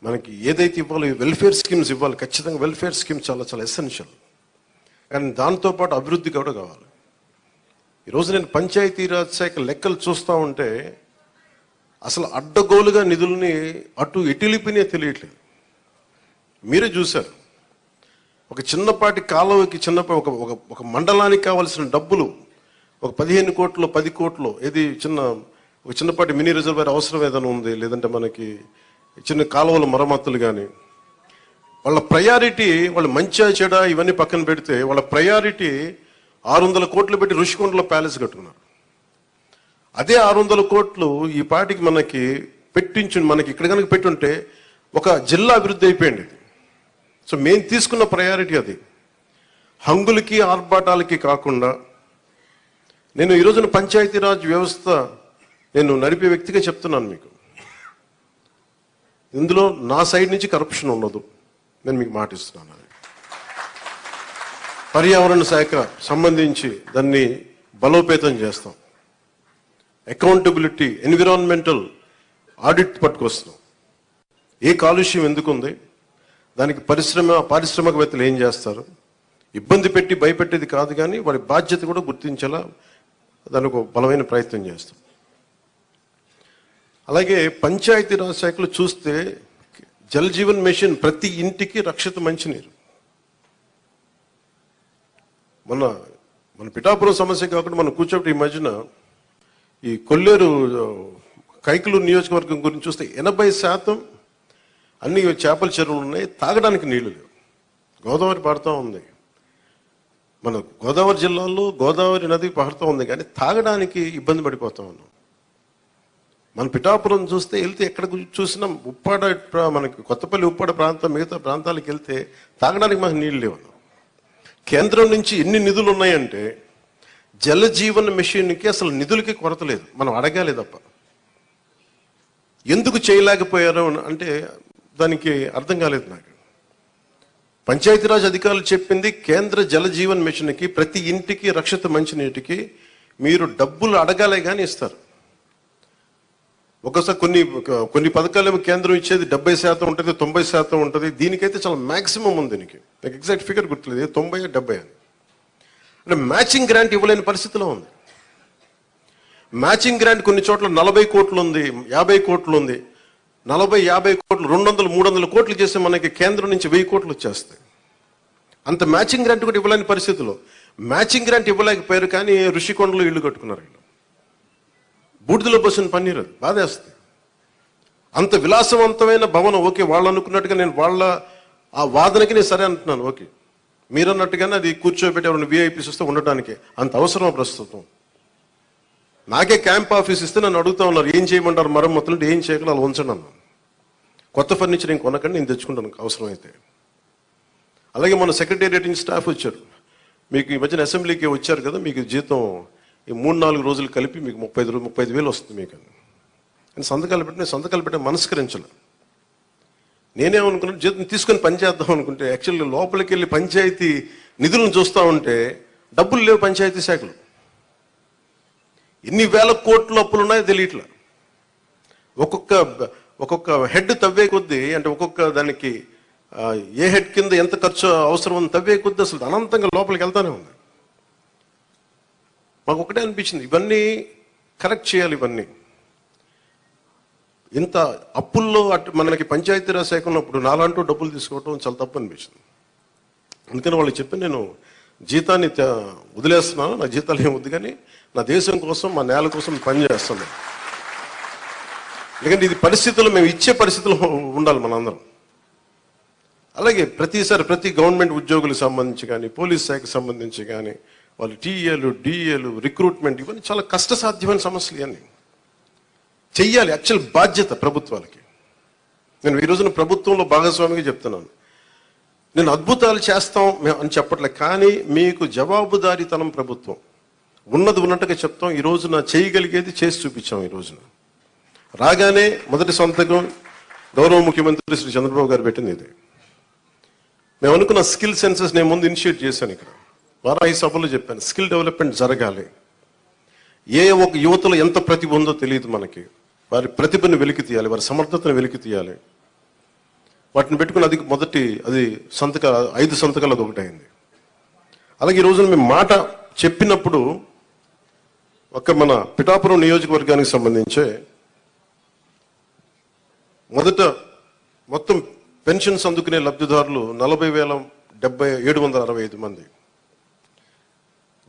మనకి ఏదైతే ఇవ్వాలో వెల్ఫేర్ స్కీమ్స్ ఇవ్వాలి, ఖచ్చితంగా వెల్ఫేర్ స్కీమ్స్ చాలా చాలా ఎసెన్షియల్. కానీ దాంతోపాటు అభివృద్ధి కూడా కావాలి. ఈరోజు నేను పంచాయతీరాజ్ శాఖ లెక్కలు చూస్తూ ఉంటే అసలు అడ్డగోలుగా నిధుల్ని అటు ఎటులిపినే తెలియట్లేదు. మీరే చూశారు, ఒక చిన్నపాటి కాలువకి ఒక మండలానికి కావాల్సిన డబ్బులు ఒక 15 కోట్లు 10 కోట్లు ఏది ఒక చిన్నపాటి మినీ రిజర్వాయర్ అవసరం ఏదైనా ఉంది, లేదంటే మనకి చిన్న కాలువల మరమ్మతులు కానీ, వాళ్ళ ప్రయారిటీ వాళ్ళు మంచిగా చెడ ఇవన్నీ పక్కన పెడితే వాళ్ళ ప్రయారిటీ 600 కోట్లు పెట్టి ఋషికొండలో ప్యాలెస్ కట్టుకున్నారు. అదే 600 కోట్లు ఈ పాటికి మనకి మనకి ఇక్కడ కనుక పెట్టుంటే ఒక జిల్లా అభివృద్ధి అయిపోయింది. సో మేము తీసుకున్న ప్రయారిటీ అది. హంగులకి ఆర్భాటాలకి కాకుండా, నేను ఈ రోజున పంచాయతీరాజ్ వ్యవస్థ నేను నడిపే వ్యక్తిగా చెప్తున్నాను మీకు, ఇందులో నా సైడ్ నుంచి కరప్షన్ ఉండదు, నేను మీకు మాటిస్తున్నాను. పర్యావరణ శాఖ సంబంధించి దాన్ని బలోపేతం చేస్తాం. అకౌంటబిలిటీ, ఎన్విరాన్మెంటల్ ఆడిట్ పట్టుకొస్తాం. ఏ కాలుష్యం ఎందుకుంది, దానికి పారిశ్రామికవేత్తలు ఏం చేస్తారు, ఇబ్బంది పెట్టి భయపెట్టేది కాదు, కానీ వారి బాధ్యత కూడా గుర్తించేలా దానికి ఒక బలమైన ప్రయత్నం చేస్తాం. అలాగే పంచాయతీరాజ్ శాఖలో చూస్తే జల్ జీవన్ మిషన్, ప్రతి ఇంటికి రక్షిత మంచినీరు. మన పిఠాపురం సమస్య కాకుండా మనం కూర్చోబెట్టి ఈ మధ్యన ఈ కొల్లేరు కైకలూరు నియోజకవర్గం గురించి చూస్తే 80% అన్ని చేపల చెరువులు ఉన్నాయి, తాగడానికి నీళ్లు లేవు. గోదావరి పారుతూ ఉంది, మన గోదావరి జిల్లాలో గోదావరి నది పారుతూ ఉంది, కానీ తాగడానికి ఇబ్బంది పడిపోతా ఉన్నాం. మన పిఠాపురం చూస్తే వెళ్తే ఎక్కడ చూసినా ఉప్పాడ, మనకి కొత్తపల్లి ఉప్పాడ ప్రాంతం, మిగతా ప్రాంతాలకు వెళ్తే తాగడానికి మనకు నీళ్ళు లేవు. కేంద్రం నుంచి ఎన్ని నిధులు ఉన్నాయంటే జల జీవన్ మిషన్కి అసలు నిధులకి కొరత లేదు, మనం అడగాలి తప్ప. ఎందుకు చేయలేకపోయారు అంటే దానికి అర్థం కాలేదు నాకు. పంచాయతీరాజ్ అధికారులు చెప్పింది, కేంద్ర జల జీవన్ మిషన్కి ప్రతి ఇంటికి రక్షిత మంచినీటికి మీరు డబ్బులు అడగాలే కానీ ఇస్తారు. ఒకసారి కొన్ని పథకాలు కేంద్రం ఇచ్చేది 70% ఉంటుంది, 90% ఉంటుంది. దీనికైతే చాలా మ్యాక్సిమం ఉంది. దీనికి నాకు ఎగ్జాక్ట్ ఫిగర్ గుర్తులేదు, 90-70 అని. అంటే మ్యాచింగ్ గ్రాంట్ ఇవ్వలేని పరిస్థితిలో ఉంది. మ్యాచింగ్ గ్రాంట్ కొన్ని చోట్ల 40 కోట్లు ఉంది, 50 కోట్లు ఉంది. 40-50 కోట్లు 200-300 కోట్లు చేస్తే మనకి కేంద్రం నుంచి 1000 కోట్లు వచ్చేస్తాయి. అంత మ్యాచింగ్ గ్రాంట్ కూడా ఇవ్వలేని పరిస్థితిలో, మ్యాచింగ్ గ్రాంట్ ఇవ్వలేకపోయారు, కానీ ఋషికొండలో ఇల్లు కట్టుకున్నారు. బూడిదలో పోసిన పన్నీరు, బాధేస్తుంది. అంత విలాసవంతమైన భవనం, ఓకే, వాళ్ళు అనుకున్నట్టుగా నేను వాళ్ళ ఆ వాదనకి నేను సరే అంటున్నాను, ఓకే, మీరు అన్నట్టుగానే అది కూర్చోబెట్టి ఎవరైనా విఐపీస్ వస్తే ఉండటానికి అంత అవసరం ప్రస్తుతం. నాకే క్యాంప్ ఆఫీస్ ఇస్తే నన్ను అడుగుతా ఉన్నారు, ఏం చేయమంటారు మరమ్మతులు, ఏం చేయగలరు అలా ఉంచండి అన్నాను. కొత్త ఫర్నిచర్ ఏం కొనకండి, నేను తెచ్చుకుంటాను అవసరమైతే. అలాగే మన సెక్రటేరియట్ నుంచి స్టాఫ్ వచ్చారు, మీకు ఈ మధ్యన అసెంబ్లీకి వచ్చారు కదా, మీకు జీతం ఈ 3-4 రోజులు కలిపి మీకు 35,000 వస్తుంది మీకు అని సంతకాలు పెట్టి మనస్కరించాలి. నేనేమనుకున్నాను, జీతం తీసుకొని పని చేద్దాం అనుకుంటే యాక్చువల్లీ లోపలికి వెళ్ళి పంచాయతీ నిధులను చూస్తూ ఉంటే డబ్బులు లేవు. పంచాయతీ శాఖలు ఎన్ని వేల కోట్లు అప్పులు ఉన్నాయో తెలియట్లా. ఒక్కొక్క హెడ్ తవ్వే కొద్దీ, అంటే ఒక్కొక్క దానికి ఏ హెడ్ కింద ఎంత ఖర్చు అవసరం ఉంది తవ్వే కొద్దీ అసలు అనంతంగా లోపలికి వెళ్తానే ఉంది. మాకు ఒకటే అనిపించింది, ఇవన్నీ కరెక్ట్ చేయాలి. ఇవన్నీ ఇంత అప్పుల్లో మనకి పంచాయతీరాజ్ శాఖ ఉన్నప్పుడు నాలాంటూ డబ్బులు తీసుకోవటం చాలా తప్పు అనిపించింది. అందుకని వాళ్ళు చెప్పి నేను జీతాన్ని వదిలేస్తున్నాను, నా జీతాలు ఏం వద్దు, కానీ నా దేశం కోసం, మా నేల కోసం పని చేస్తాను. ఎందుకంటే ఇది పరిస్థితులు మేము ఇచ్చే పరిస్థితులు ఉండాలి మనందరం. అలాగే ప్రతి గవర్నమెంట్ ఉద్యోగులకు సంబంధించి కానీ, పోలీస్ శాఖకు సంబంధించి కానీ, వాళ్ళు టీఏలు, డిఏలు, రిక్రూట్మెంట్, ఇవన్నీ చాలా కష్టసాధ్యమైన సమస్యలు. ఇవన్నీ చెయ్యాలి, యాక్చువల్ బాధ్యత ప్రభుత్వాలకి. నేను ఈ రోజున ప్రభుత్వంలో భాగస్వామిగా చెప్తున్నాను, నేను అద్భుతాలు చేస్తాం అని చెప్పట్లే, కానీ మీకు జవాబుదారీతనం ప్రభుత్వం ఉన్నది ఉన్నట్టుగా చెప్తాం. ఈ రోజున చేయగలిగేది చేసి చూపించాం. ఈ రోజున రాగానే మొదటి సంతకం గౌరవ ముఖ్యమంత్రి శ్రీ చంద్రబాబు గారు పెట్టింది ఇది. మేము అనుకున్న స్కిల్ సెన్సెస్ నేను ముందు ఇనిషియేట్ చేశాను. ఇక్కడ వారాహి సభలో చెప్పాను, స్కిల్ డెవలప్మెంట్ జరగాలి. ఏ ఒక యువతలో ఎంత ప్రతిభ ఉందో తెలియదు మనకి. వారి ప్రతిభను వెలికి తీయాలి, వారి సమర్థతను వెలికి తీయాలి. వాటిని పెట్టుకుని అది మొదటి అది సంతకాల 5 సంతకాలు అది ఒకటి అయింది. అలాగే ఈ రోజున మేము మాట చెప్పినప్పుడు ఒక మన పిఠాపురం నియోజకవర్గానికి సంబంధించే మొదట మొత్తం పెన్షన్స్ అందుకునే లబ్ధిదారులు 40,765 మంది.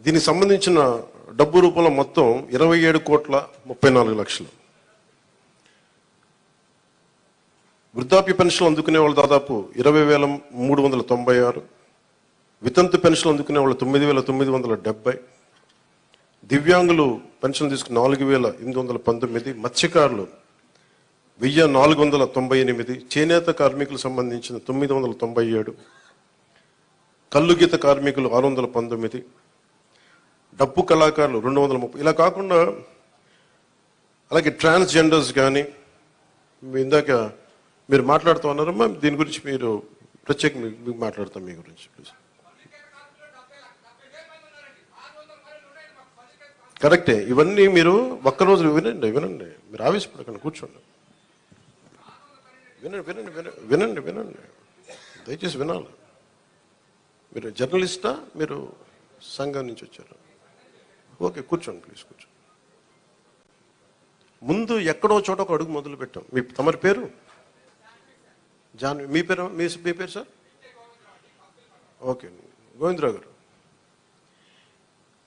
దీనికి సంబంధించిన డబ్బు రూపంలో మొత్తం 27,34,00,000. వృద్ధాప్య పెన్షన్లు అందుకునే వాళ్ళు దాదాపు 20,396, వితంతు పెన్షన్లు అందుకునే వాళ్ళు 9,970, దివ్యాంగులు పెన్షన్ తీసుకుని 4,819, మత్స్యకారులు 1,498, చేనేత కార్మికులకు సంబంధించిన 997, కల్లుగీత కార్మికులు 619, డప్పు కళాకారులు 230. ఇలా కాకుండా అలాగే ట్రాన్స్జెండర్స్ కానీ ఇందాక మీరు మాట్లాడుతూ ఉన్నారమ్మా, దీని గురించి మీరు ప్రత్యేకంగా మీకు మాట్లాడతాం మీ గురించి ప్లీజ్. కరెక్టే, ఇవన్నీ మీరు ఒక్కరోజు వినండి మీరు ఆవేశపడకండి, కూర్చోండి, వినండి దయచేసి వినాలి. మీరు జర్నలిస్టా, మీరు సంఘం నుంచి వచ్చారు? ఓకే, కూర్చోండి ప్లీజ్, కూర్చోండి. ముందు ఎక్కడో చోట ఒక అడుగు మొదలు పెట్టాం. మీ తమరి పేరు మీ పేరు సార్? ఓకే, గోవిందరావు గారు.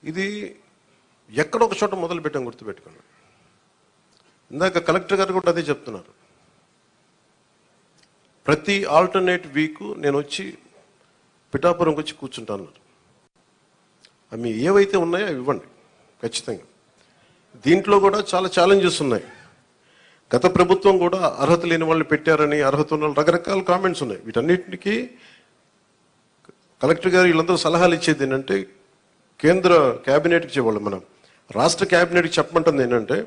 ఇది ఎక్కడో ఒక చోట మొదలు పెట్టాం, గుర్తుపెట్టుకోండి. ఇందాక కలెక్టర్ గారు కూడా అదే చెప్తున్నారు. ప్రతి ఆల్టర్నేట్ వీక్ నేను వచ్చి పిఠాపురంకి వచ్చి కూర్చుంటాను. అవి ఏవైతే ఉన్నాయో అవి ఇవ్వండి ఖచ్చితంగా. దీంట్లో కూడా చాలా ఛాలెంజెస్ ఉన్నాయి. గత ప్రభుత్వం కూడా అర్హత లేని వాళ్ళు పెట్టారని, అర్హత ఉన్న రకరకాల కామెంట్స్ ఉన్నాయి. వీటన్నిటికీ కలెక్టర్ గారు వీళ్ళందరూ సలహాలు ఇచ్చేది ఏంటంటే, కేంద్ర క్యాబినెట్కి ఇచ్చేవాళ్ళు, మనం రాష్ట్ర క్యాబినెట్కి చెప్పమంటుంది ఏంటంటే,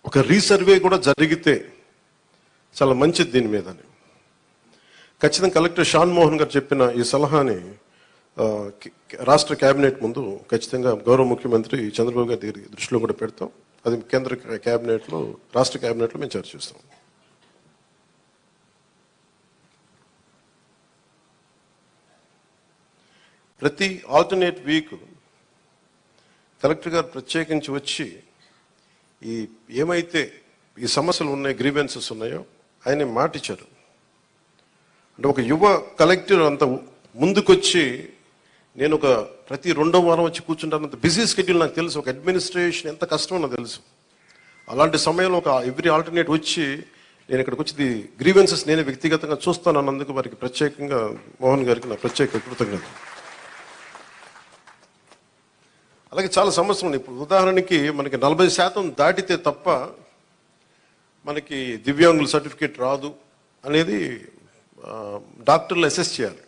ఒక రీసర్వే కూడా జరిగితే చాలా మంచిది దీని మీద అని. ఖచ్చితంగా కలెక్టర్ షాన్ మోహన్ గారు చెప్పిన ఈ సలహాని రాష్ట్ర క్యాబినెట్ ముందు ఖచ్చితంగా గౌరవ ముఖ్యమంత్రి చంద్రబాబు గారి దృష్టిలో కూడా పెడతాం. అది కేంద్ర క్యాబినెట్లో, రాష్ట్ర క్యాబినెట్లో మేము చర్చిస్తాం. ప్రతి ఆల్టర్నేట్ వీక్ కలెక్టర్ గారు ప్రత్యేకించి వచ్చి ఈ ఏమైతే ఈ సమస్యలు ఉన్నాయి, గ్రీవెన్సెస్ ఉన్నాయో ఆయన మాట ఇచ్చారు. అంటే ఒక యువ కలెక్టర్ అంత ముందుకొచ్చి, నేను ఒక ప్రతి 2వ వారం వచ్చి కూర్చుంటానంత బిజీ షెడ్యూల్ నాకు తెలుసు. ఒక అడ్మినిస్ట్రేషన్ ఎంత కష్టమో నాకు తెలుసు. అలాంటి సమయంలో ఒక ఎవ్రీ ఆల్టర్నేట్ వచ్చి నేను ఇక్కడికి వచ్చి గ్రీవెన్సెస్ నేనే వ్యక్తిగతంగా చూస్తాను అన్నందుకు వారికి ప్రత్యేకంగా మోహన్ గారికి నా ప్రత్యేక కృతజ్ఞత. అలాగే చాలా సమస్యలు ఉన్నాయి. ఇప్పుడు ఉదాహరణకి మనకి 40% దాటితే తప్ప మనకి దివ్యాంగుల సర్టిఫికేట్ రాదు అనేది డాక్టర్లు అసెస్ చేయాలి.